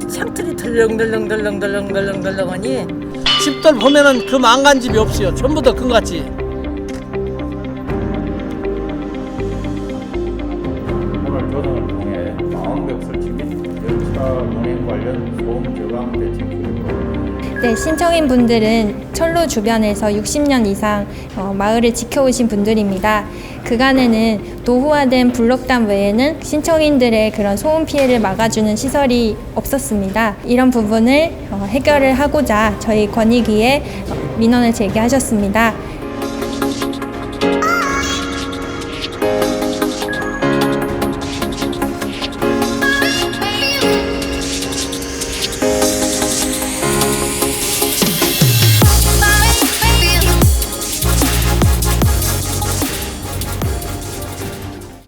창틀이 덜렁덜렁덜렁덜렁덜렁덜렁하니 집들 보면은 그 망간 집이 없어요. 전부 다 금같이. 오늘 조정을 통해 망원벽 설치 및 열차 운행 관련 소음 저감 대책 교육을 네, 신청인 분들은 철로 주변에서 60년 이상 마을을 지켜오신 분들입니다. 그간에는 노후화된 블록담 외에는 신청인들의 그런 소음 피해를 막아주는 시설이 없었습니다. 이런 부분을 해결을 하고자 저희 권익위에 민원을 제기하셨습니다.